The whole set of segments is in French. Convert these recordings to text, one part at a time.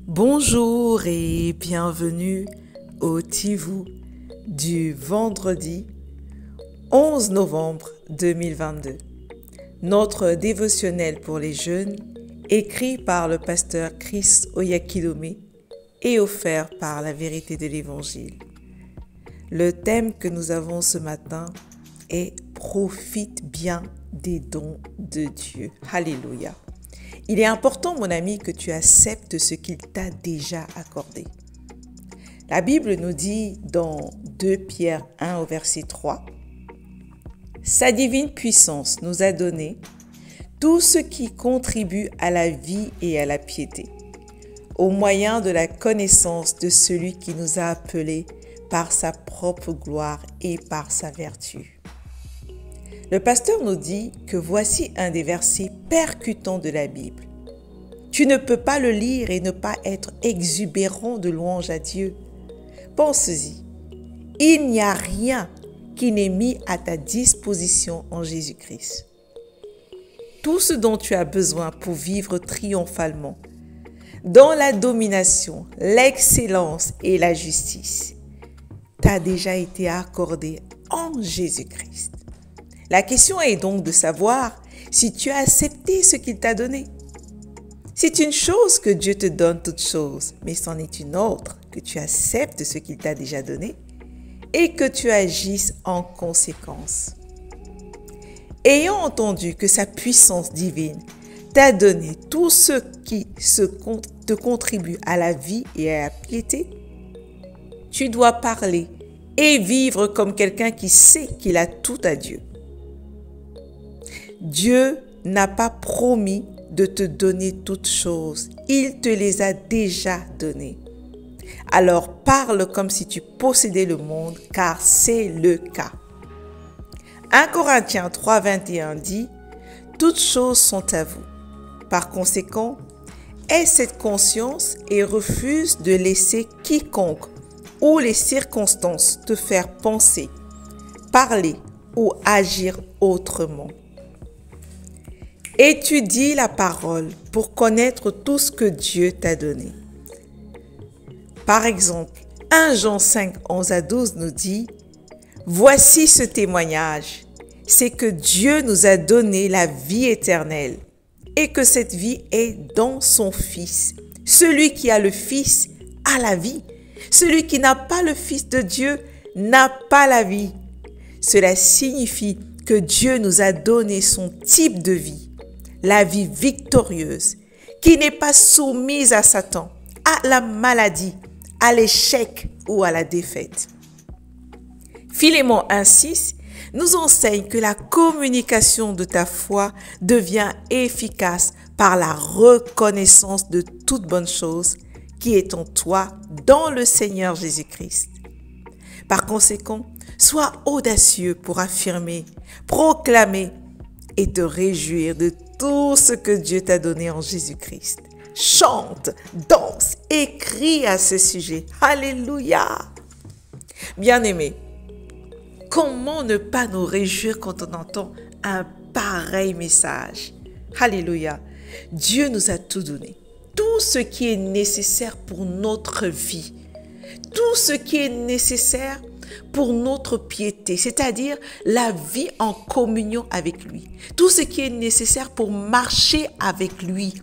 Bonjour et bienvenue au Tivou du vendredi 11 novembre 2022. Notre dévotionnel pour les jeunes, écrit par le pasteur Chris Oyakilome et offert par la vérité de l'Évangile. Le thème que nous avons ce matin est « Profite bien des dons de Dieu ». Alléluia. Il est important, mon ami, que tu acceptes ce qu'il t'a déjà accordé. La Bible nous dit dans 2 Pierre 1 au verset 3, « Sa divine puissance nous a donné tout ce qui contribue à la vie et à la piété, au moyen de la connaissance de celui qui nous a appelés par sa propre gloire et par sa vertu. » Le pasteur nous dit que voici un des versets percutants de la Bible. Tu ne peux pas le lire et ne pas être exubérant de louange à Dieu. Pense-y. Il n'y a rien qui n'est mis à ta disposition en Jésus-Christ. Tout ce dont tu as besoin pour vivre triomphalement, dans la domination, l'excellence et la justice, t'a déjà été accordé en Jésus-Christ. La question est donc de savoir si tu as accepté ce qu'il t'a donné. C'est une chose que Dieu te donne toutes choses, mais c'en est une autre que tu acceptes ce qu'il t'a déjà donné et que tu agisses en conséquence. Ayant entendu que sa puissance divine t'a donné tout ce qui te contribue à la vie et à la piété, tu dois parler et vivre comme quelqu'un qui sait qu'il a tout à Dieu. Dieu n'a pas promis de te donner toutes choses. Il te les a déjà données. Alors parle comme si tu possédais le monde, car c'est le cas. 1 Corinthiens 3, 21 dit « Toutes choses sont à vous. Par conséquent, aie cette conscience et refuse de laisser quiconque ou les circonstances te faire penser, parler ou agir autrement. » Étudie la parole pour connaître tout ce que Dieu t'a donné. Par exemple, 1 Jean 5, 11 à 12 nous dit « Voici ce témoignage, c'est que Dieu nous a donné la vie éternelle et que cette vie est dans son Fils. Celui qui a le Fils a la vie. Celui qui n'a pas le Fils de Dieu n'a pas la vie. » Cela signifie que Dieu nous a donné son type de vie. La vie victorieuse, qui n'est pas soumise à Satan, à la maladie, à l'échec ou à la défaite. Philémon 1,6 nous enseigne que la communication de ta foi devient efficace par la reconnaissance de toute bonne chose qui est en toi dans le Seigneur Jésus-Christ. Par conséquent, sois audacieux pour affirmer, proclamer et te réjouir de tout ce que Dieu t'a donné en Jésus-Christ. Chante, danse et crie à ce sujet. Alléluia! Bien-aimés, comment ne pas nous réjouir quand on entend un pareil message? Alléluia! Dieu nous a tout donné. Tout ce qui est nécessaire pour notre vie. Tout ce qui est nécessaire pour notre piété, c'est-à-dire la vie en communion avec lui. Tout ce qui est nécessaire pour marcher avec lui.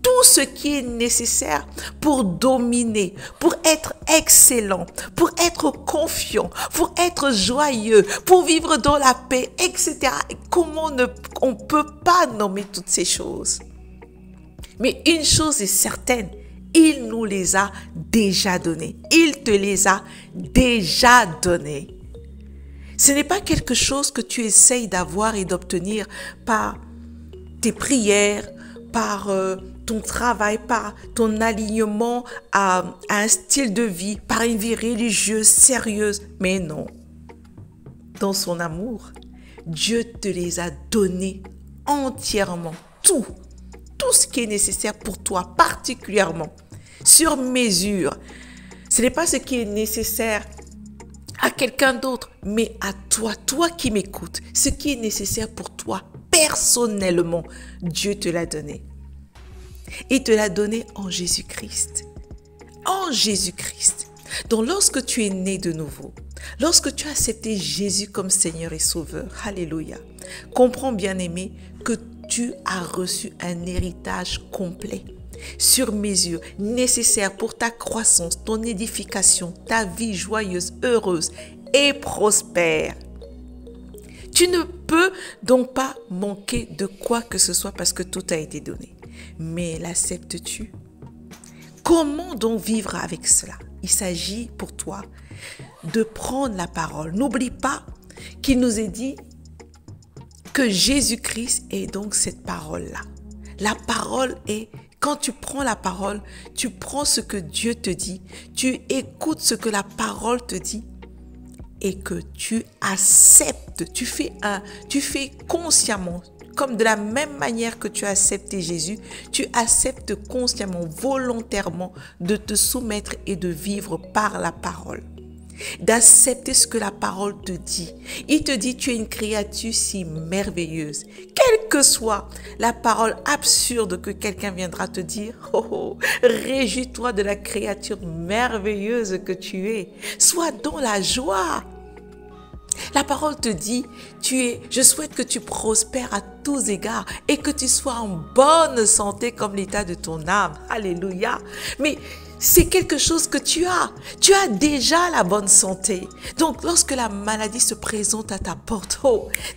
Tout ce qui est nécessaire pour dominer, pour être excellent, pour être confiant, pour être joyeux, pour vivre dans la paix, etc. Comment on ne peut pas nommer toutes ces choses? Mais une chose est certaine, il nous les a déjà donnés. Il te les a déjà donnés. Ce n'est pas quelque chose que tu essayes d'avoir et d'obtenir par tes prières, par ton travail, par ton alignement à un style de vie, par une vie religieuse, sérieuse. Mais non. Dans son amour, Dieu te les a donnés entièrement. Tout ce qui est nécessaire pour toi, particulièrement, sur mesure. Ce n'est pas ce qui est nécessaire à quelqu'un d'autre, mais à toi, toi qui m'écoutes. Ce qui est nécessaire pour toi, personnellement, Dieu te l'a donné. Il te l'a donné en Jésus-Christ. en Jésus-Christ. Donc lorsque tu es né de nouveau, lorsque tu as accepté Jésus comme Seigneur et Sauveur, alléluia, comprends bien-aimé que tu as reçu un héritage complet, sur mesure, nécessaire pour ta croissance, ton édification, ta vie joyeuse, heureuse et prospère. Tu ne peux donc pas manquer de quoi que ce soit parce que tout a été donné. Mais l'acceptes-tu? Comment donc vivre avec cela? Il s'agit pour toi de prendre la parole. N'oublie pas qu'il nous est dit que Jésus-Christ est donc cette parole-là. La parole est, quand tu prends la parole, tu prends ce que Dieu te dit, tu écoutes ce que la parole te dit et que tu acceptes, tu fais consciemment. Comme de la même manière que tu as accepté Jésus, tu acceptes consciemment, volontairement de te soumettre et de vivre par la parole. D'accepter ce que la parole te dit. Il te dit, tu es une créature si merveilleuse. Quelle que soit la parole absurde que quelqu'un viendra te dire, réjouis-toi de la créature merveilleuse que tu es. Sois dans la joie. La parole te dit, je souhaite que tu prospères à tous égards et que tu sois en bonne santé comme l'état de ton âme. Alléluia. Mais c'est quelque chose que tu as. Tu as déjà la bonne santé. Donc, lorsque la maladie se présente à ta porte,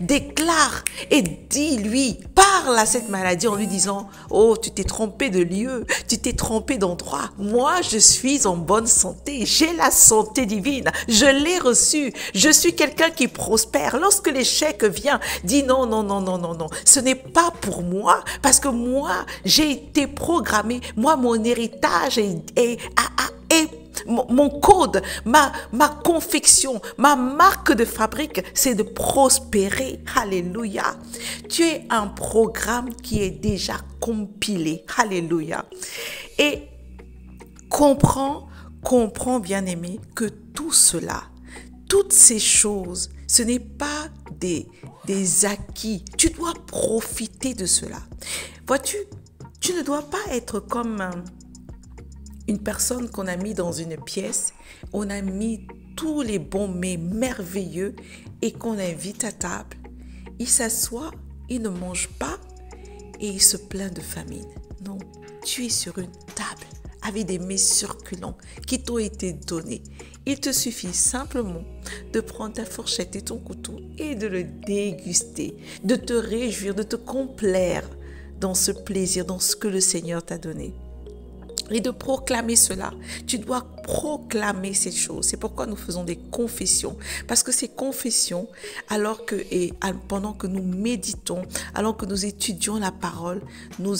déclare et dis-lui, parle à cette maladie en lui disant, oh, tu t'es trompé de lieu, tu t'es trompé d'endroit. Moi, je suis en bonne santé. J'ai la santé divine. Je l'ai reçue. Je suis quelqu'un qui prospère. Lorsque l'échec vient, dis non, non, non, non, non, non. Ce n'est pas pour moi parce que moi, j'ai été programmé. Moi, mon héritage est mon code, ma confection, ma marque de fabrique, c'est de prospérer. Alléluia. Tu es un programme qui est déjà compilé. Alléluia. Et comprends bien-aimé, que tout cela, toutes ces choses, ce n'est pas des acquis. Tu dois profiter de cela. Vois-tu, tu ne dois pas être comme une personne qu'on a mis dans une pièce, on a mis tous les bons mets merveilleux et qu'on invite à table. Il s'assoit, il ne mange pas et il se plaint de famine. Non, tu es sur une table avec des mets succulents qui t'ont été donnés. Il te suffit simplement de prendre ta fourchette et ton couteau et de le déguster, de te réjouir, de te complaire dans ce plaisir, dans ce que le Seigneur t'a donné. Et de proclamer cela. Tu dois proclamer cette chose. C'est pourquoi nous faisons des confessions. Parce que ces confessions, pendant que nous méditons, alors que nous étudions la parole, nous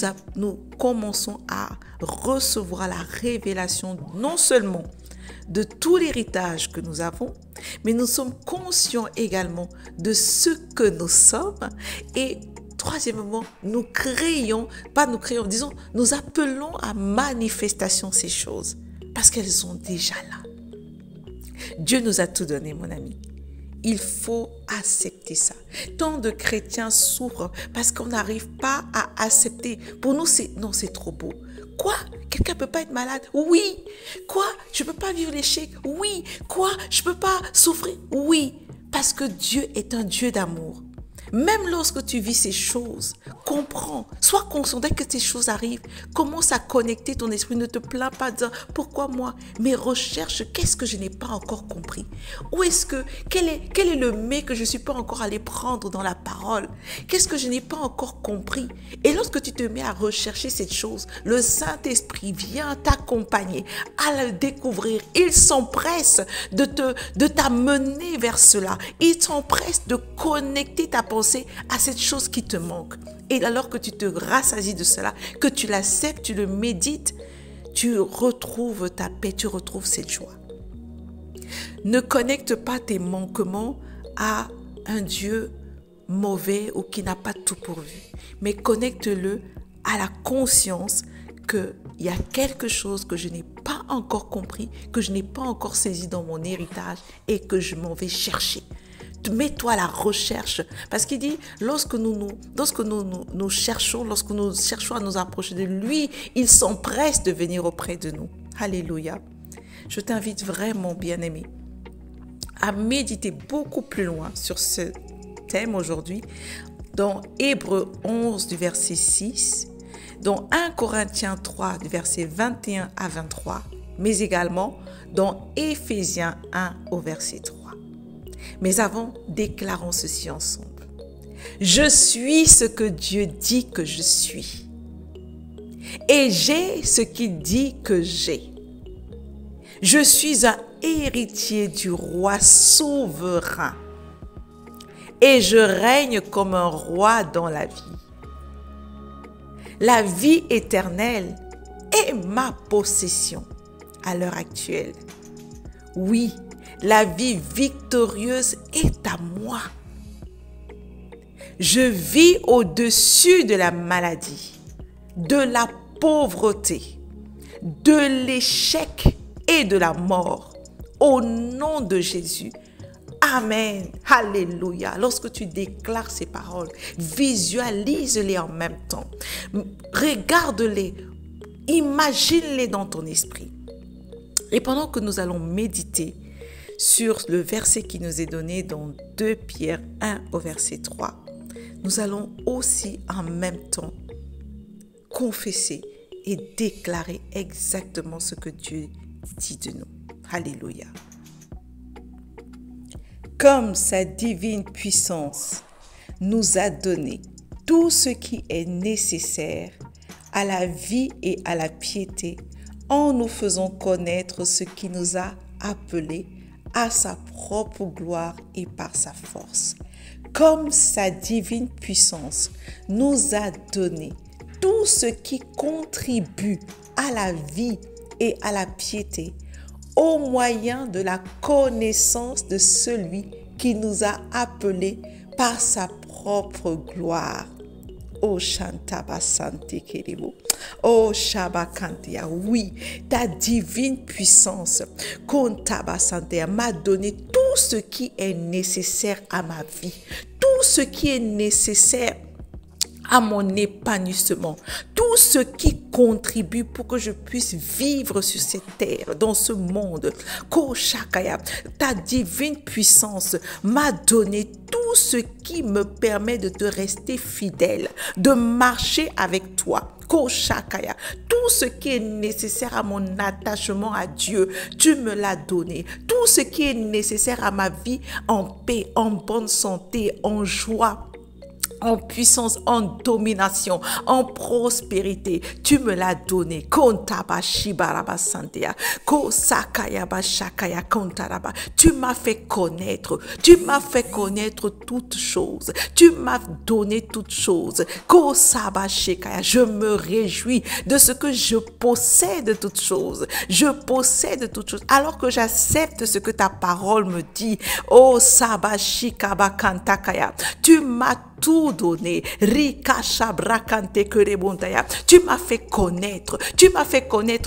commençons à recevoir la révélation non seulement de tout l'héritage que nous avons, mais nous sommes conscients également de ce que nous sommes et troisièmement, nous appelons à manifestation ces choses parce qu'elles sont déjà là. Dieu nous a tout donné, mon ami. Il faut accepter ça. Tant de chrétiens souffrent parce qu'on n'arrive pas à accepter. Pour nous, c'est trop beau. Quoi? Quelqu'un ne peut pas être malade? Oui. Quoi? Je ne peux pas vivre l'échec? Oui. Quoi? Je ne peux pas souffrir? Oui. Parce que Dieu est un Dieu d'amour. Même lorsque tu vis ces choses, comprends, sois conscient dès que ces choses arrivent, commence à connecter ton esprit, ne te plains pas de dire pourquoi moi, mais recherche qu'est-ce que je n'ai pas encore compris. Quel est le mets que je ne suis pas encore allé prendre dans la parole? Qu'est-ce que je n'ai pas encore compris? Et lorsque tu te mets à rechercher cette chose, le Saint-Esprit vient t'accompagner à le découvrir. Il s'empresse de t'amener vers cela. Il s'empresse de connecter ta pensée à cette chose qui te manque. Et alors que tu te rassasies de cela, que tu l'acceptes, tu le médites, tu retrouves ta paix, tu retrouves cette joie. Ne connecte pas tes manquements à un Dieu mauvais ou qui n'a pas tout pourvu, mais connecte-le à la conscience qu'il y a quelque chose que je n'ai pas encore compris, que je n'ai pas encore saisi dans mon héritage et que je m'en vais chercher. Mets-toi à la recherche. Parce qu'il dit, lorsque nous cherchons à nous approcher de lui, il s'empresse de venir auprès de nous. Alléluia. Je t'invite vraiment, bien-aimé, à méditer beaucoup plus loin sur ce thème aujourd'hui dans Hébreux 11 du verset 6, dans 1 Corinthiens 3 du verset 21 à 23, mais également dans Éphésiens 1 au verset 3. Mais avant, déclarons ceci ensemble. Je suis ce que Dieu dit que je suis. Et j'ai ce qu'il dit que j'ai. Je suis un héritier du roi souverain. Et je règne comme un roi dans la vie. La vie éternelle est ma possession à l'heure actuelle. Oui, la vie victorieuse est à moi. Je vis au-dessus de la maladie, de la pauvreté, de l'échec et de la mort. Au nom de Jésus. Amen. Alléluia. Lorsque tu déclares ces paroles, visualise-les en même temps. Regarde-les. Imagine-les dans ton esprit. Et pendant que nous allons méditer sur le verset qui nous est donné dans 2 Pierre 1 au verset 3, nous allons aussi en même temps confesser et déclarer exactement ce que Dieu dit de nous. Alléluia. Comme sa divine puissance nous a donné tout ce qui est nécessaire à la vie et à la piété, en nous faisant connaître ce qui nous a appelés à sa propre gloire et par sa force. Comme sa divine puissance nous a donné tout ce qui contribue à la vie et à la piété, au moyen de la connaissance de celui qui nous a appelés par sa propre gloire. Oh Shantabasante Kerebo. Oh Shabakantia. Oui, ta divine puissance, Kontabasantea, m'a donné tout ce qui est nécessaire à ma vie, tout ce qui est nécessaire à mon épanouissement, tout ce qui contribue pour que je puisse vivre sur cette terre, dans ce monde. Koshakaya, ta divine puissance m'a donné tout ce qui me permet de te rester fidèle, de marcher avec toi. Koshakaya, tout ce qui est nécessaire à mon attachement à Dieu, tu me l'as donné. Tout ce qui est nécessaire à ma vie en paix, en bonne santé, en joie, en puissance, en domination, en prospérité, tu me l'as donné. Tu m'as fait connaître toutes choses. Tu m'as donné toutes choses. Je me réjouis de ce que je possède toutes choses. Je possède toutes choses alors que j'accepte ce que ta parole me dit. Oh Sabashikaba Kantakaya, tu m'as tout donné. Rika Shabrakante Kerebondaya. Tu m'as fait connaître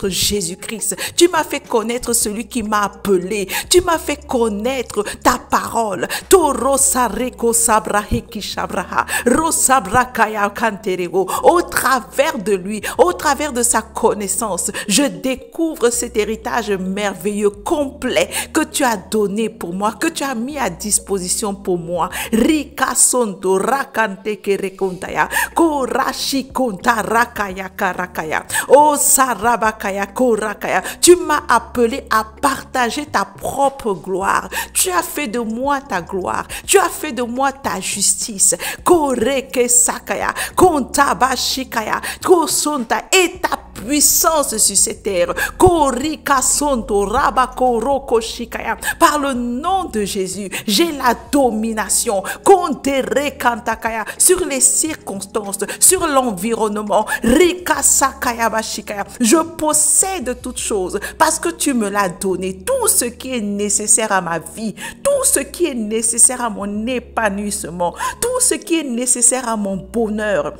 Jésus-Christ. Tu m'as fait connaître celui qui m'a appelé. Tu m'as fait connaître ta parole. Toro Sareko Sabrahiki Shabraha. Rosabrakaya Kanterego. Au travers de lui, au travers de sa connaissance, je découvre cet héritage merveilleux, complet, que tu as donné pour moi, que tu as mis à disposition pour moi. Rika Sonto Rakante Kerekontaya. Korashi Konta Rakaya Karakaya. Oh Sarabakaya Korakaya. Tu m'as appelé à partager ta propre gloire. Tu as fait de moi ta gloire. Tu as fait de moi ta justice. Koreke Sakaya. Kontabashikaya. Kosonta et ta puissance sur cette terre. Korika Sonto Rabakoroko Shikaya. Par le nom de Jésus, j'ai la domination. Kontere Kantakaya. Sur les circonstances, sur l'environnement. Rika Sakaya Bashikaya. Je possède toutes choses parce que tu me l'as donné. Tout ce qui est nécessaire à ma vie, tout ce qui est nécessaire à mon épanouissement, tout ce qui est nécessaire à mon bonheur.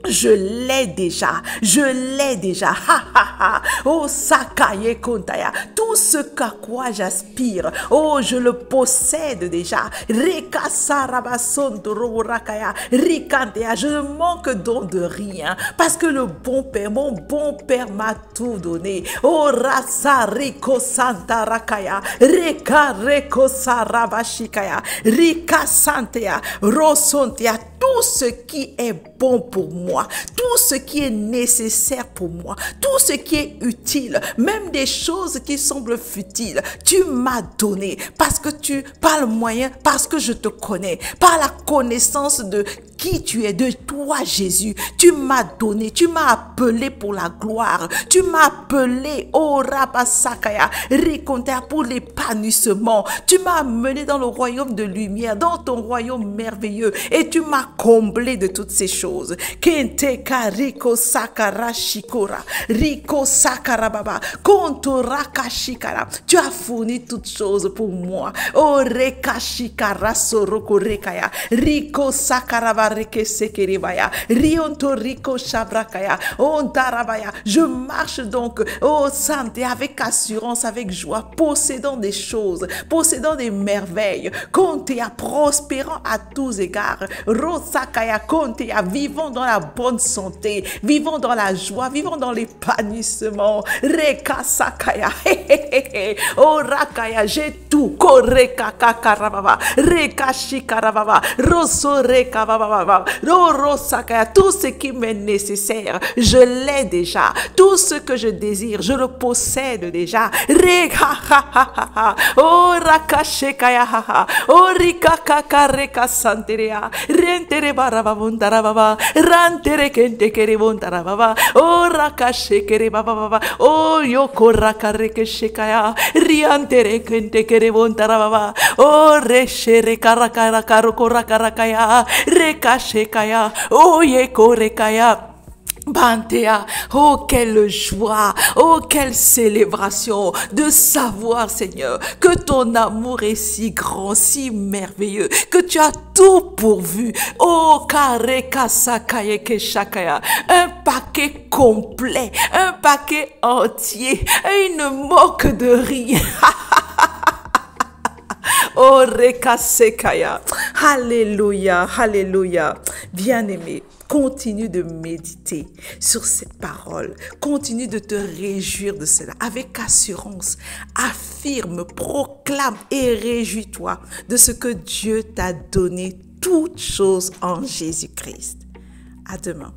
Je l'ai déjà, ha ha ha. Oh Sakaye Kontaya, tout ce qu'à quoi j'aspire, oh, je le possède déjà. Je ne manque donc de rien parce que le bon Père, mon bon Père m'a tout donné. Oh, rasa riko santa rakaya, reka reko sarabashikaya, rika santea, rosontea, tout ce qui est bon pour moi, tout ce qui est nécessaire pour moi, tout ce qui est utile, même des choses qui semblent futiles, tu m'as donné parce que par le moyen, parce que je te connais, par la connaissance de qui tu es, de toi Jésus, tu m'as donné, tu m'as appelé pour la gloire, tu m'as appelé, oh Rabasakaya, Rikonta, pour l'épanouissement, tu m'as amené dans le royaume de lumière, dans ton royaume merveilleux, et tu m'as comblé de toutes ces choses. Kenteka Riko Sakara Shikora, Riko Sakara Baba, Konto Rakashikara, tu as fourni toutes choses pour moi. Oh Rekashikara Soroko Rekaya, Riko Sakara Reke Sekeribaya, Rionto Riko Shabrakaya, Ontarabaya. Je marche donc, oh santé, avec assurance, avec joie, possédant des choses, possédant des merveilles, Kontea, prospérant à tous égards, Rosakaya, Kontea, vivons dans la bonne santé, vivons dans la joie, vivons dans l'épanouissement, Reka Sakaya, oh Rakaya, j'ai tout, Koreka Kakarababa, Reka Shikarababa, Rosso Reka Baba. Tout ce qui m'est nécessaire, je l'ai déjà. Tout ce que je désire, je le possède déjà. Oh rakashekaya, oh rikakaka reka santerea, rentere barababundarababa, rantere kentekere bundarababa, oh rakashekere bababa, oh yoko rakareke shekaya, riantere kentekere bundarababa, oh reshere karakara karokorakaraka reka shekaya, oh yeko rekaya. Bantea, oh quelle joie, oh quelle célébration de savoir Seigneur que ton amour est si grand, si merveilleux, que tu as tout pourvu. Oh kareka sakaye ke shakaya, un paquet complet, un paquet entier, il ne manque de rien. Oh reka sekaya, alléluia, alléluia. Bien-aimé, continue de méditer sur cette parole. Continue de te réjouir de cela. Avec assurance, affirme, proclame et réjouis-toi de ce que Dieu t'a donné toutes choses en Jésus-Christ. À demain.